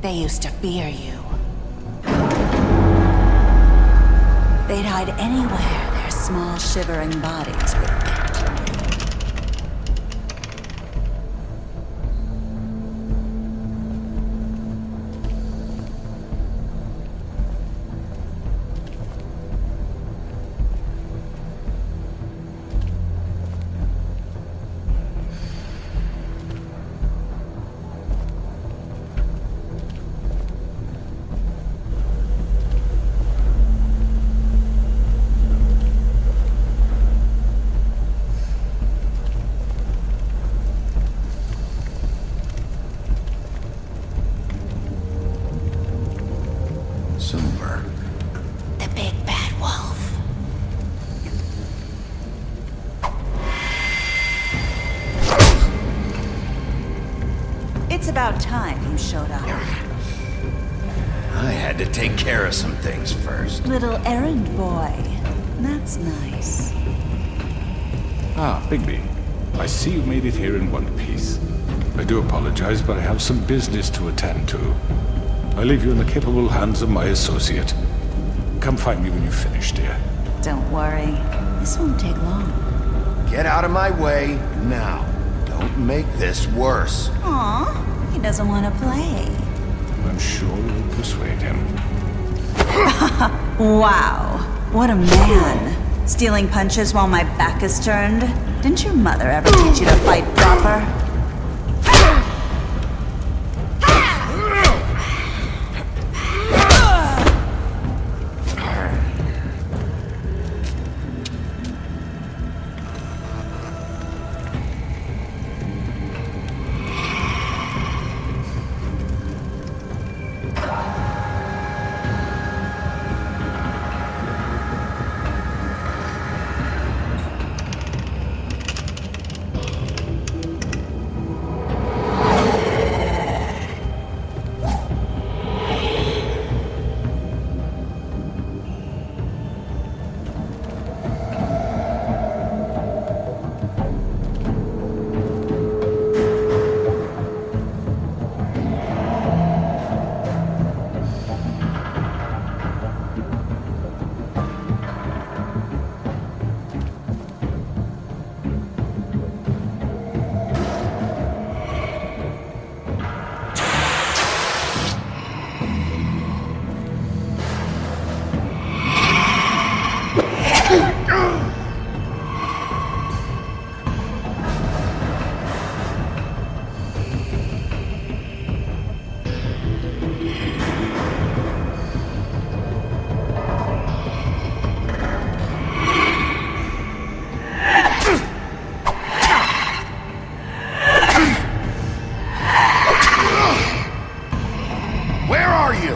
They used to fear you. They'd hide anywhere their small, shivering bodies would fit. Silver. The big bad wolf. It's about time you showed up. I had to take care of some things first. Little errand boy. That's nice. Ah, Bigby. I see you made it here in one piece. I do apologize, but I have some business to attend to. I leave you in the capable hands of my associate. Come find me when you've finished, dear. Don't worry. This won't take long. Get out of my way now. Don't make this worse. Aw, he doesn't want to play. I'm sure you'll persuade him. Wow, what a man. Stealing punches while my back is turned? Didn't your mother ever teach you to fight proper? Where are you?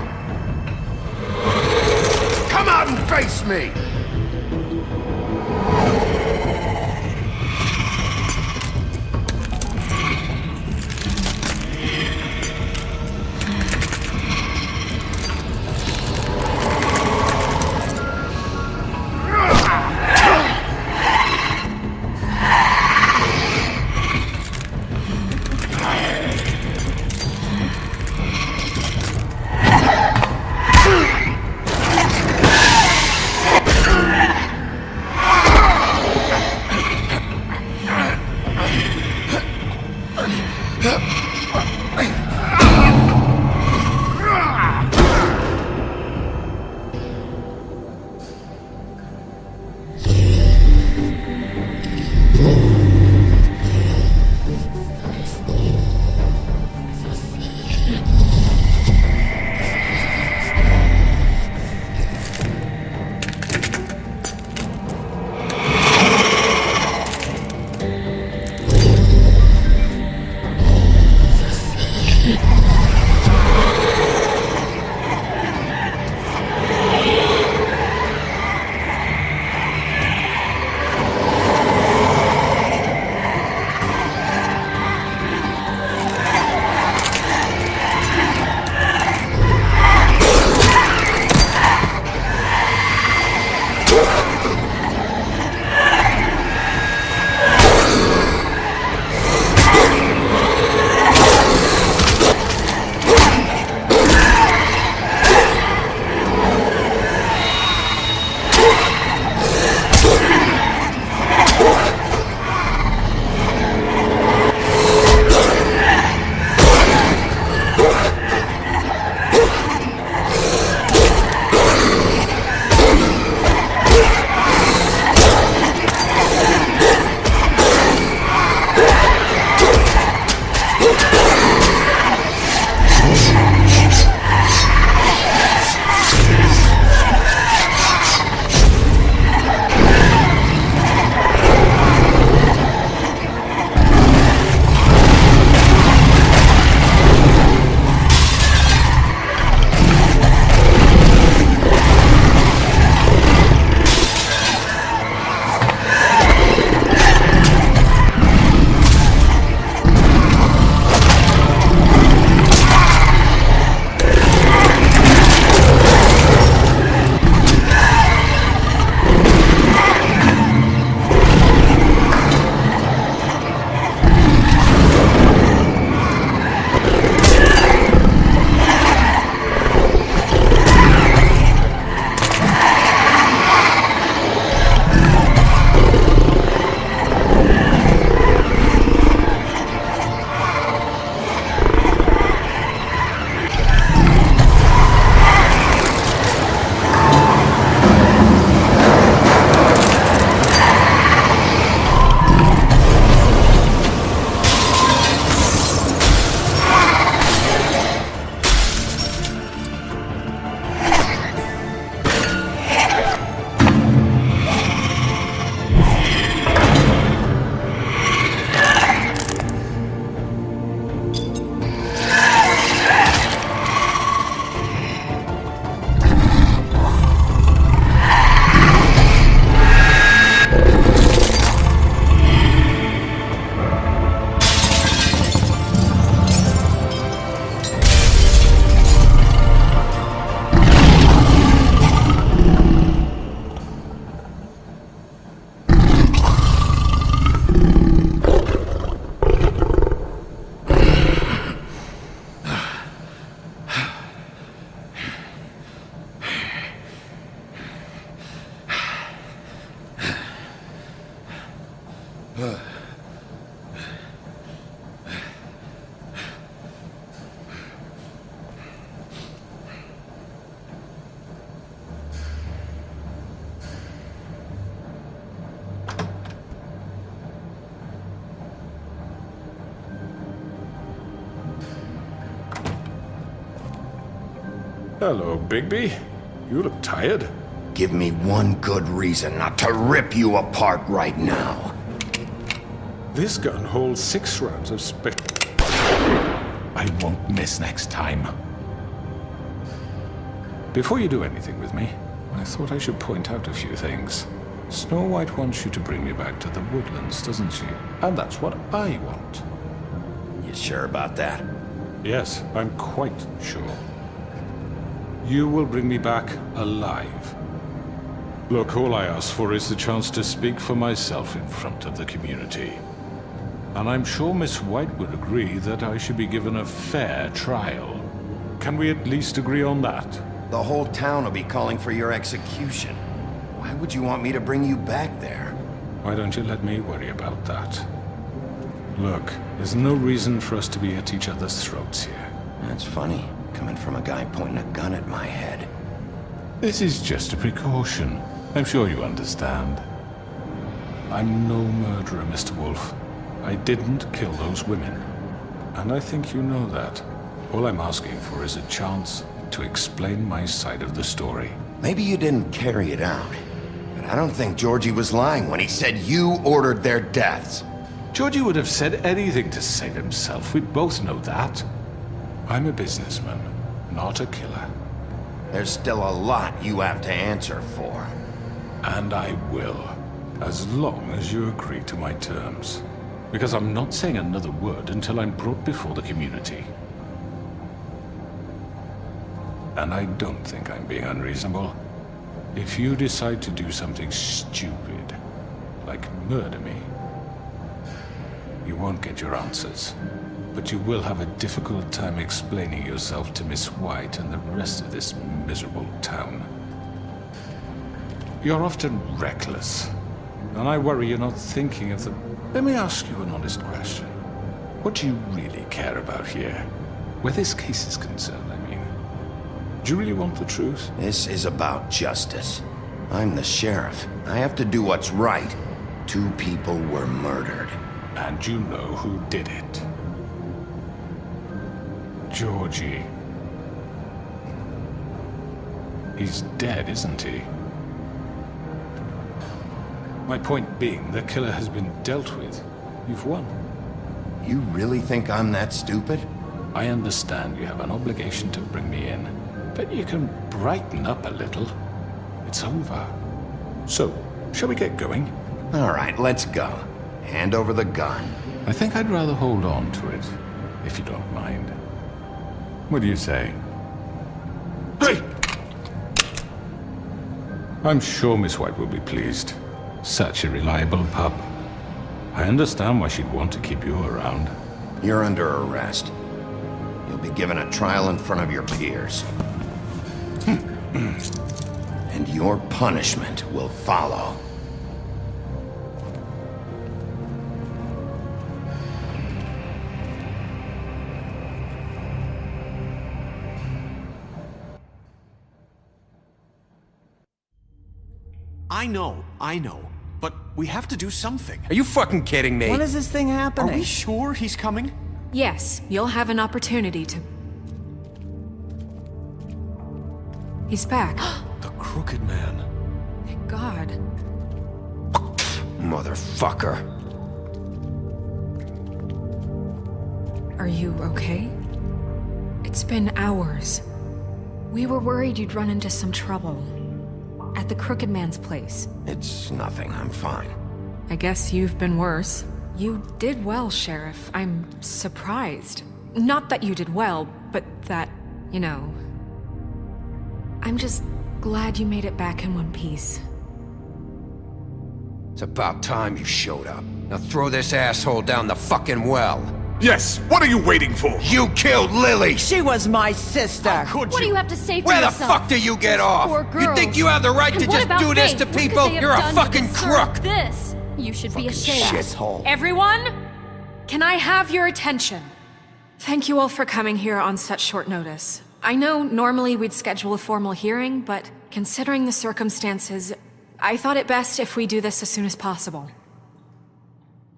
Come out and face me! Hello, Bigby. You look tired. Give me one good reason not to rip you apart right now. This gun holds 6 rounds of I won't miss next time. Before you do anything with me, I thought I should point out a few things. Snow White wants you to bring me back to the woodlands, doesn't she? And that's what I want. You sure about that? Yes, I'm quite sure. You will bring me back alive. Look, all I ask for is the chance to speak for myself in front of the community. And I'm sure Miss White would agree that I should be given a fair trial. Can we at least agree on that? The whole town will be calling for your execution. Why would you want me to bring you back there? Why don't you let me worry about that? Look, there's no reason for us to be at each other's throats here. That's funny, coming from a guy pointing a gun at my head. This is just a precaution. I'm sure you understand. I'm no murderer, Mr. Wolf. I didn't kill those women. And I think you know that. All I'm asking for is a chance to explain my side of the story. Maybe you didn't carry it out, but I don't think Georgie was lying when he said you ordered their deaths. Georgie would have said anything to save himself. We both know that. I'm a businessman, not a killer. There's still a lot you have to answer for. And I will, as long as you agree to my terms. Because I'm not saying another word until I'm brought before the community. And I don't think I'm being unreasonable. If you decide to do something stupid, like murder me, you won't get your answers. But you will have a difficult time explaining yourself to Miss White and the rest of this miserable town. You're often reckless, and I worry you're not thinking of the... Let me ask you an honest question. What do you really care about here? Where this case is concerned, I mean. Do you really want the truth? This is about justice. I'm the sheriff. I have to do what's right. 2 people were murdered. And you know who did it. Georgie. He's dead, isn't he? My point being, the killer has been dealt with. You've won. You really think I'm that stupid? I understand you have an obligation to bring me in, but you can brighten up a little. It's over. So, shall we get going? All right, let's go. Hand over the gun. I think I'd rather hold on to it, if you don't mind. What do you say? Hey! I'm sure Miss White will be pleased. Such a reliable pup. I understand why she'd want to keep you around. You're under arrest. You'll be given a trial in front of your peers. And your punishment will follow. I know. But we have to do something. Are you fucking kidding me? When is this thing Are happening? we sure he's coming? Yes, you'll have an opportunity to... He's back. The Crooked Man. Thank God. Motherfucker. Are you okay? It's been hours. We were worried you'd run into some trouble. At the Crooked Man's place. It's nothing. I'm fine. I guess you've been worse. You did well, Sheriff. I'm surprised. Not that you did well, but that, you know... I'm just glad you made it back in one piece. It's about time you showed up. Now throw this asshole down the fucking well. Yes, what are you waiting for? You killed Lily! She was my sister. Could What do you? you have to say for Where the yourself? fuck do you get Those off? poor You think girls. you have the right And to what just about do this Faith? to What could people? they have You're a done to fucking deserve crook! This. You should be ashamed. Shithole. Everyone, can I have your attention? Thank you all for coming here on such short notice. I know normally we'd schedule a formal hearing, but considering the circumstances, I thought it best if we do this as soon as possible.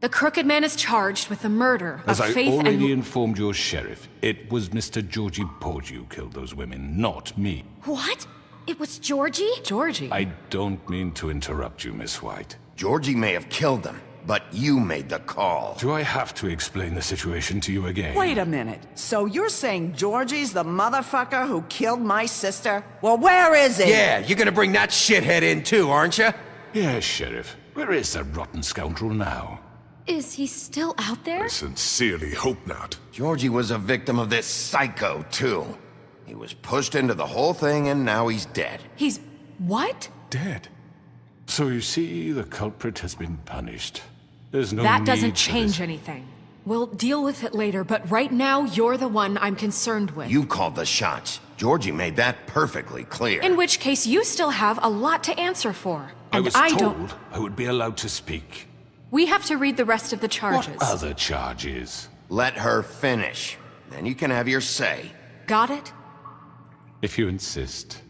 The Crooked Man is charged with the murder As of I Faith already and... informed your sheriff, it was Mr. Georgie Porgy who killed those women, not me. What? It was Georgie? Georgie? I don't mean to interrupt you, Miss White. Georgie may have killed them, but you made the call. Do I have to explain the situation to you again? Wait a minute. So you're saying Georgie's the motherfucker who killed my sister? Well, where is he? Yeah, you're gonna bring that shithead in too, aren't you? Yes, Sheriff. Where is that rotten scoundrel now? Is he still out there? I sincerely hope not. Georgie was a victim of this psycho, too. He was pushed into the whole thing, and now he's dead. He's... what? Dead. So you see, the culprit has been punished. There's no That need doesn't for change this. anything. We'll deal with it later, but right now, you're the one I'm concerned with. You called the shots. Georgie made that perfectly clear. In which case, you still have a lot to answer for. I And was I told don't... I would be allowed to speak. We have to read the rest of the charges. What other charges? Let her finish. Then you can have your say. Got it? If you insist.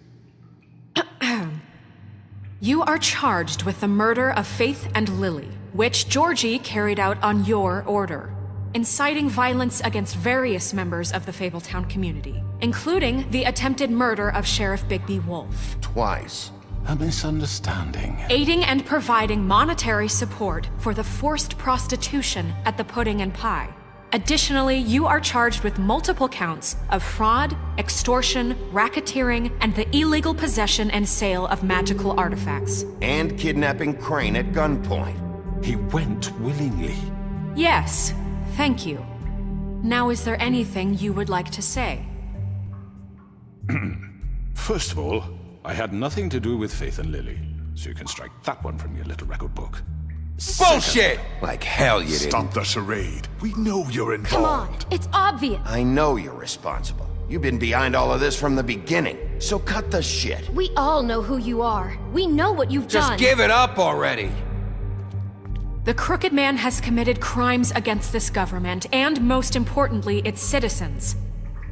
You are charged with the murder of Faith and Lily, which Georgie carried out on your order, inciting violence against various members of the Fabletown community, including the attempted murder of Sheriff Bigby Wolf. Twice. A misunderstanding. Aiding and providing monetary support for the forced prostitution at the Pudding and Pie. Additionally, you are charged with multiple counts of fraud, extortion, racketeering, and the illegal possession and sale of magical artifacts. And kidnapping Crane at gunpoint. He went willingly. Yes, thank you. Now, is there anything you would like to say? First of all, I had nothing to do with Faith and Lily, so you can strike that one from your little record book. Bullshit! Like hell you didn't. Stop the charade. We know you're Come on, involved. it's obvious. I know you're responsible. You've been behind all of this from the beginning, so cut the shit. We all know who you are. We know what you've Just done. give it up already. The Crooked Man has committed crimes against this government and, most importantly, its citizens.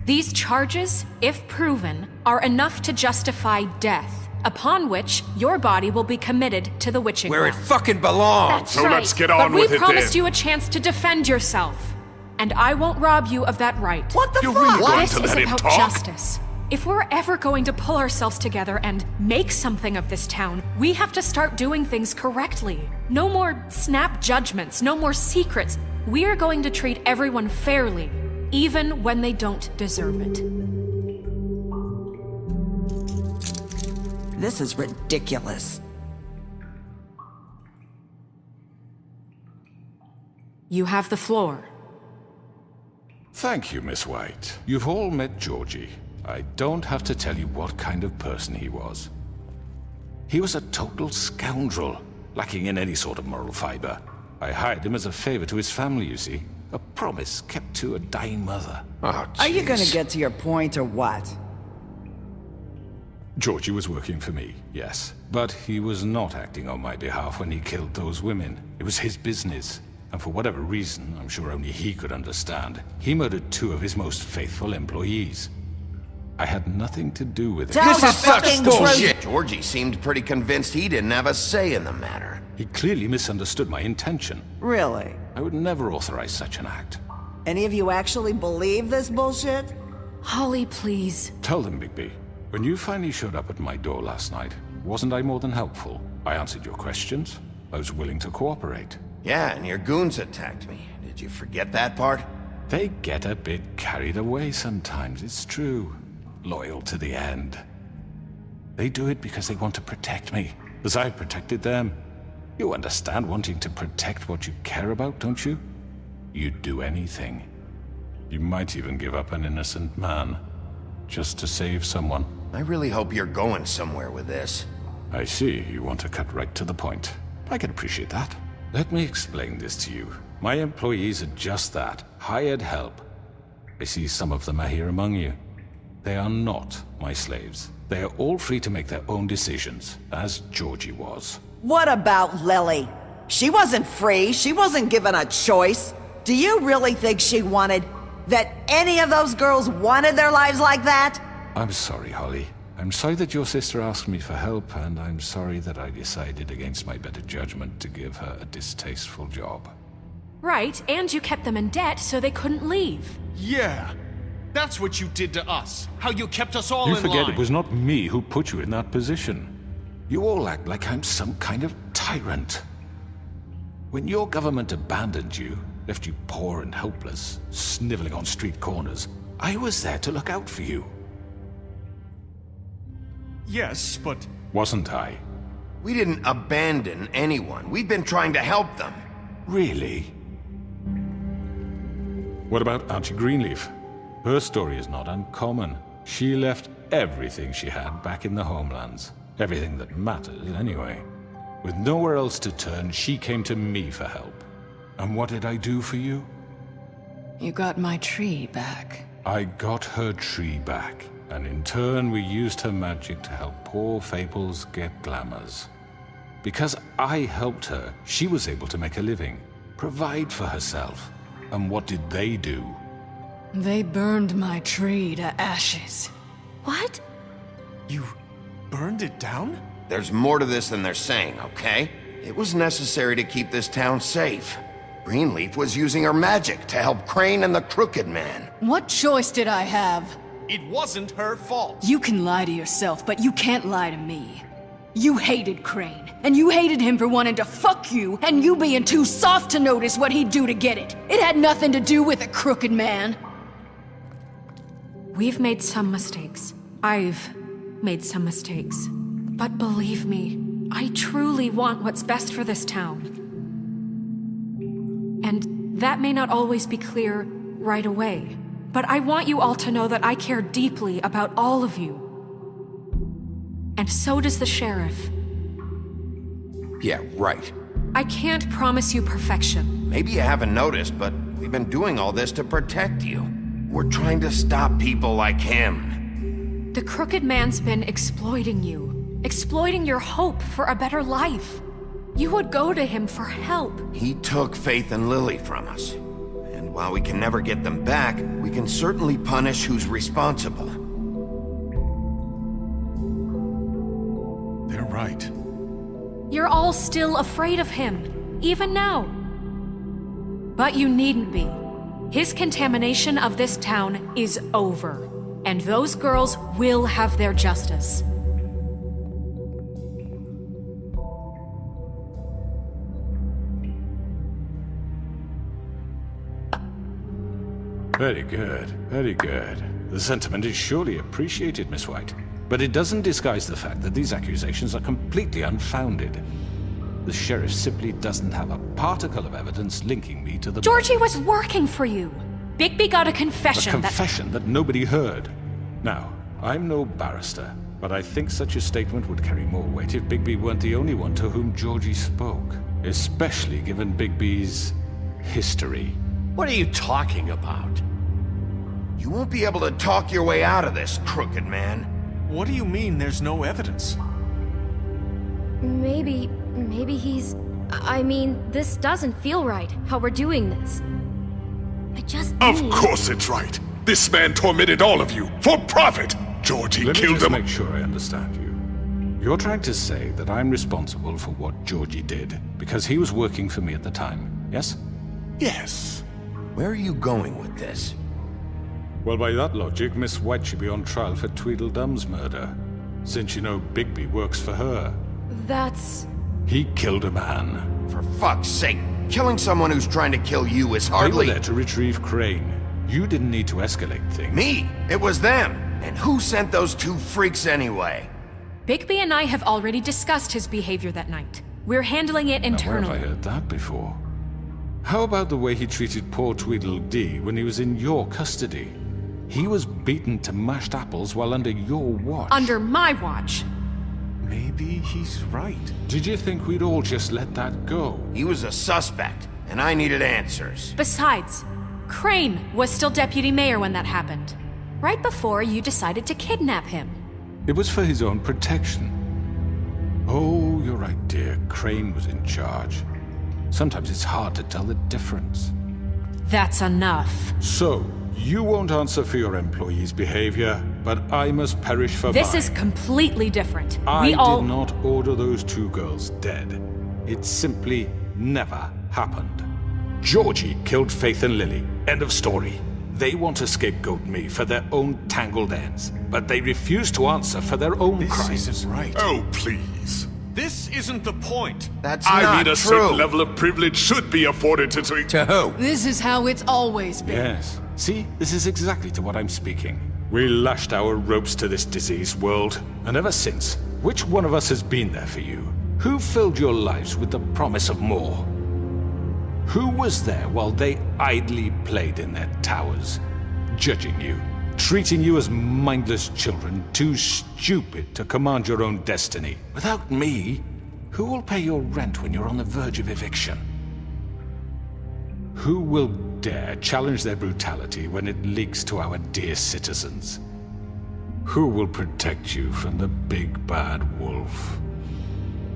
These charges, if proven, are enough to justify death, upon which your body will be committed to the witching Where it ground. fucking belongs. That's So right. let's get But on we with it promised then. you a chance to defend yourself, and I won't rob you of that right. What the You're fuck? really going This to is let him about talk? justice. If we're ever going to pull ourselves together and make something of this town, we have to start doing things correctly. No more snap judgments, no more secrets. We are going to treat everyone fairly, even when they don't deserve it. This is ridiculous. You have the floor. Thank you, Miss White. You've all met Georgie. I don't have to tell you what kind of person he was. He was a total scoundrel, lacking in any sort of moral fiber. I hired him as a favor to his family, you see. A promise kept to a dying mother. Oh, Are you gonna jeez. get to your point or what? Georgie was working for me, yes. But he was not acting on my behalf when he killed those women. It was his business. And for whatever reason, I'm sure only he could understand, he murdered 2 of his most faithful employees. I had nothing to do with it. Tell This the is such fucking bullshit. Georgie seemed pretty convinced he didn't have a say in the matter. He clearly misunderstood my intention. Really? I would never authorize such an act. Any of you actually believe this bullshit? Holly, please. Tell them, Bigby. When you finally showed up at my door last night, wasn't I more than helpful? I answered your questions. I was willing to cooperate. Yeah, and your goons attacked me. Did you forget that part? They get a bit carried away sometimes, it's true. Loyal to the end. They do it because they want to protect me, as I protected them. You understand wanting to protect what you care about, don't you? You'd do anything. You might even give up an innocent man, just to save someone. I really hope you're going somewhere with this. I see you want to cut right to the point. I can appreciate that. Let me explain this to you. My employees are just that, hired help. I see some of them are here among you. They are not my slaves. They are all free to make their own decisions, as Georgie was. What about Lily? She wasn't free. She wasn't given a choice. Do you really think she wanted... that any of those girls wanted their lives like that? I'm sorry, Holly. I'm sorry that your sister asked me for help, and I'm sorry that I decided against my better judgment to give her a distasteful job. Right, and you kept them in debt so they couldn't leave. Yeah. That's what you did to us. How you kept us all You in forget line. it was not me who put you in that position. You all act like I'm some kind of tyrant. When your government abandoned you, left you poor and helpless, sniveling on street corners, I was there to look out for you. Yes, but... Wasn't I? We didn't abandon anyone. We've been trying to help them. Really? What about Auntie Greenleaf? Her story is not uncommon. She left everything she had back in the homelands. Everything that mattered, anyway. With nowhere else to turn, she came to me for help. And what did I do for you? You got my tree back. I got her tree back, and in turn we used her magic to help poor Fables get glamours. Because I helped her, she was able to make a living, provide for herself. And what did they do? They burned my tree to ashes. What? You burned it down? There's more to this than they're saying, okay? It was necessary to keep this town safe. Greenleaf was using her magic to help Crane and the Crooked Man. What choice did I have? It wasn't her fault. You can lie to yourself, but you can't lie to me. You hated Crane, and you hated him for wanting to fuck you, and you being too soft to notice what he'd do to get it. It had nothing to do with a Crooked Man. We've made some mistakes. I've made some mistakes. But believe me, I truly want what's best for this town. And that may not always be clear right away. But I want you all to know that I care deeply about all of you. And so does the sheriff. Yeah, right. I can't promise you perfection. Maybe you haven't noticed, but we've been doing all this to protect you. We're trying to stop people like him. The Crooked Man's been exploiting you. Exploiting your hope for a better life. You would go to him for help. He took Faith and Lily from us. And while we can never get them back, we can certainly punish who's responsible. They're right. You're all still afraid of him, even now. But you needn't be. His contamination of this town is over, and those girls will have their justice. Very good, very good. The sentiment is surely appreciated, Miss White. But it doesn't disguise the fact that these accusations are completely unfounded. The sheriff simply doesn't have a particle of evidence linking me to the... Georgie was working for you. Bigby got a confession A confession that nobody heard. Now, I'm no barrister, but I think such a statement would carry more weight if Bigby weren't the only one to whom Georgie spoke. Especially given Bigby's history. What are you talking about? You won't be able to talk your way out of this, Crooked Man. What do you mean there's no evidence? Maybe he's... I mean, this doesn't feel right, how we're doing this. I just Of need... course it's right. This man tormented all of you for profit. Georgie Let me killed just him. make sure I understand you. You're trying to say that I'm responsible for what Georgie did because he was working for me at the time, yes? Yes. Where are you going with this? Well, by that logic, Miss White should be on trial for Tweedledum's murder, since you know Bigby works for her. That's... He killed a man. For fuck's sake, killing someone who's trying to kill you is They were hardly... there to retrieve Crane. You didn't need to escalate things. Me! It was them! And who sent those two freaks anyway? Bigby and I have already discussed his behavior that night. We're handling it Now, where internally. have I heard that before? How about the way he treated poor Tweedledee when he was in your custody? He was beaten to mashed apples while under your watch. Under my watch. Maybe he's right. Did you think we'd all just let that go? He was a suspect, and I needed answers. Besides, Crane was still deputy mayor when that happened. Right before you decided to kidnap him. It was for his own protection. Oh, you're right, dear. Crane was in charge. Sometimes it's hard to tell the difference. That's enough. So, you won't answer for your employees' behavior, but I must perish for This mine. is completely different. I We all... did not order those 2 girls dead. It simply never happened. Georgie killed Faith and Lily. End of story. They want to scapegoat me for their own tangled ends, but they refuse to answer for their own crimes. This isn't right. Oh, please. This isn't the point. That's I not mean, a true. certain level of privilege should be afforded to... To who? This is how it's always been. Yes. See, this is exactly to what I'm speaking. We lashed our ropes to this diseased world, and ever since, which one of us has been there for you? Who filled your lives with the promise of more? Who was there while they idly played in their towers, judging you, treating you as mindless children, too stupid to command your own destiny? Without me, who will pay your rent when you're on the verge of eviction? Who will dare challenge their brutality when it leaks to our dear citizens? Who will protect you from the big bad wolf?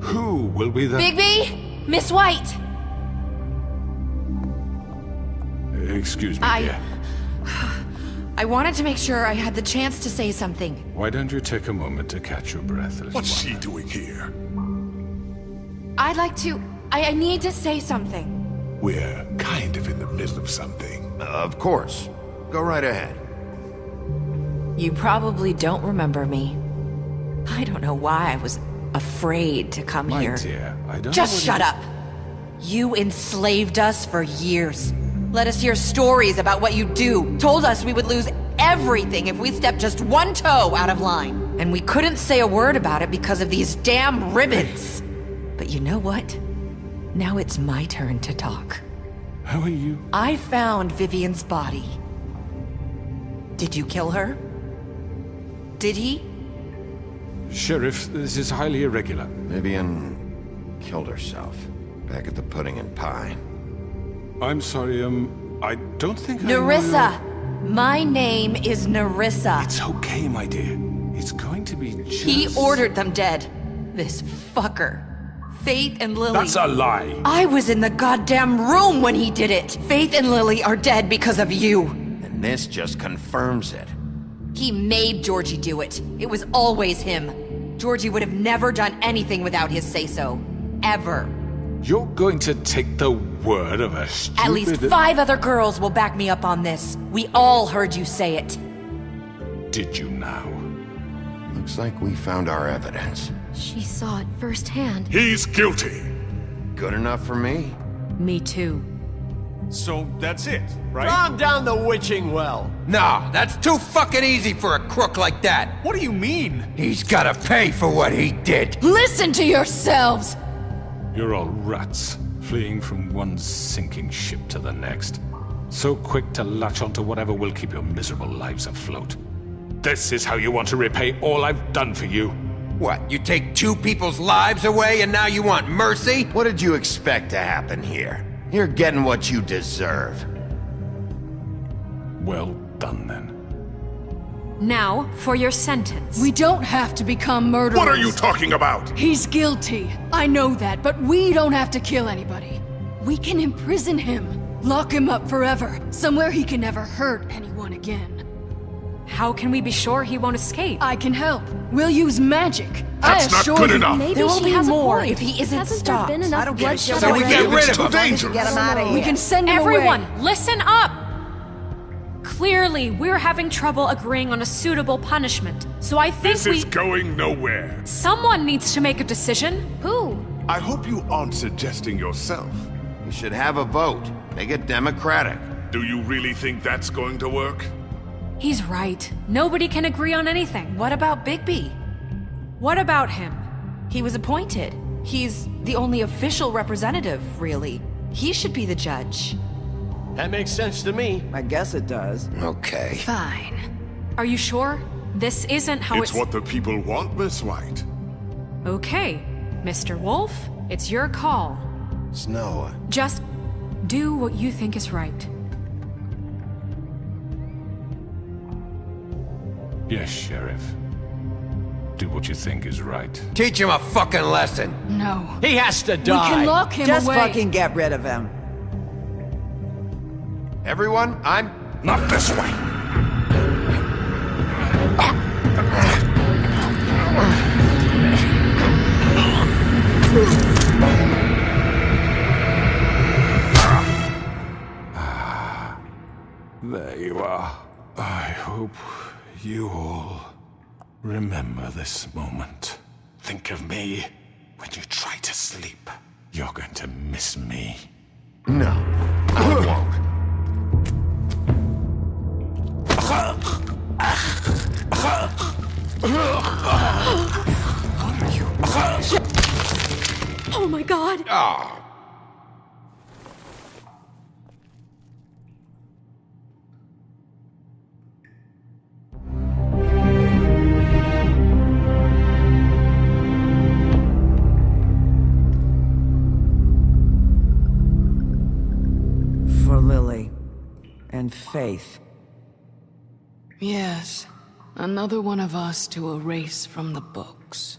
Who will be the... Bigby? Miss White! Excuse me, dear. I wanted to make sure I had the chance to say something. Why don't you take a moment to catch your breath, little What's one? she doing here? I'd like to... I need to say something. We're kind of in the middle of something. Of course. Go right ahead. You probably don't remember me. I don't know why I was afraid to come My here. dear, I don't Just know what shut up! You enslaved us for years. Let us hear stories about what you do. Told us we would lose everything if we stepped just one toe out of line. And we couldn't say a word about it because of these damn ribbons. But you know what? Now it's my turn to talk. How are you? I found Vivian's body. Did you kill her? Did he? Sheriff, this is highly irregular. Vivian killed herself back at the Pudding and Pie. I'm sorry, I don't think I know Nerissa! My name is Nerissa. It's okay, my dear. It's going to be just... He ordered them dead. This fucker. Faith and Lily. That's a lie! I was in the goddamn room when he did it. Faith and Lily are dead because of you. And this just confirms it. He made Georgie do it. It was always him. Georgie would have never done anything without his say-so. Ever. You're going to take the word of a stupid... At least 5 other girls will back me up on this. We all heard you say it. Did you now? Looks like we found our evidence. She saw it firsthand. He's guilty. Good enough for me. Me too. So that's it, right? Calm down the witching well. Nah, that's too fucking easy for a crook like that. What do you mean? He's gotta pay for what he did. Listen to yourselves! You're all rats, fleeing from one sinking ship to the next. So quick to latch onto whatever will keep your miserable lives afloat. This is how you want to repay all I've done for you? What, you take 2 people's lives away and now you want mercy? What did you expect to happen here? You're getting what you deserve. Well done, then. Now, for your sentence. We don't have to become murderers. What are you talking about? He's guilty. I know that, but we don't have to kill anybody. We can imprison him. Lock him up forever. Somewhere he can never hurt anyone again. How can we be sure he won't escape? I can help. We'll use magic. That's not good enough. Maybe There will she be has more a point. if he isn't Hasn't stopped. there been I enough don't give a bloodshed shit. So we already? get rid It's of too him. dangerous. Get him out of here. We can send him Everyone, away. listen up! Clearly, we're having trouble agreeing on a suitable punishment. So I think This is going nowhere. someone needs to make a decision. Who? I hope you aren't suggesting yourself. We should have a vote. Make it democratic. Do you really think that's going to work? He's right. Nobody can agree on anything. What about Bigby? What about him? He was appointed. He's the only official representative, really. He should be the judge. That makes sense to me. I guess it does. Okay. Fine. Are you sure? This isn't how It's what the people want, Miss White. Okay, Mr. Wolf, it's your call. Snow, Just do what you think is right. Yes, Sheriff. Do what you think is right. Teach him a fucking lesson. No. He has to We die. can lock him Just away. fucking get rid of him. Everyone, I'm... Not this way. There you are. I hope you all remember this moment. Think of me when you try to sleep. You're going to miss me. No, I won't. Oh my god! For Lily. And Faith. Yes. Another one of us to erase from the books.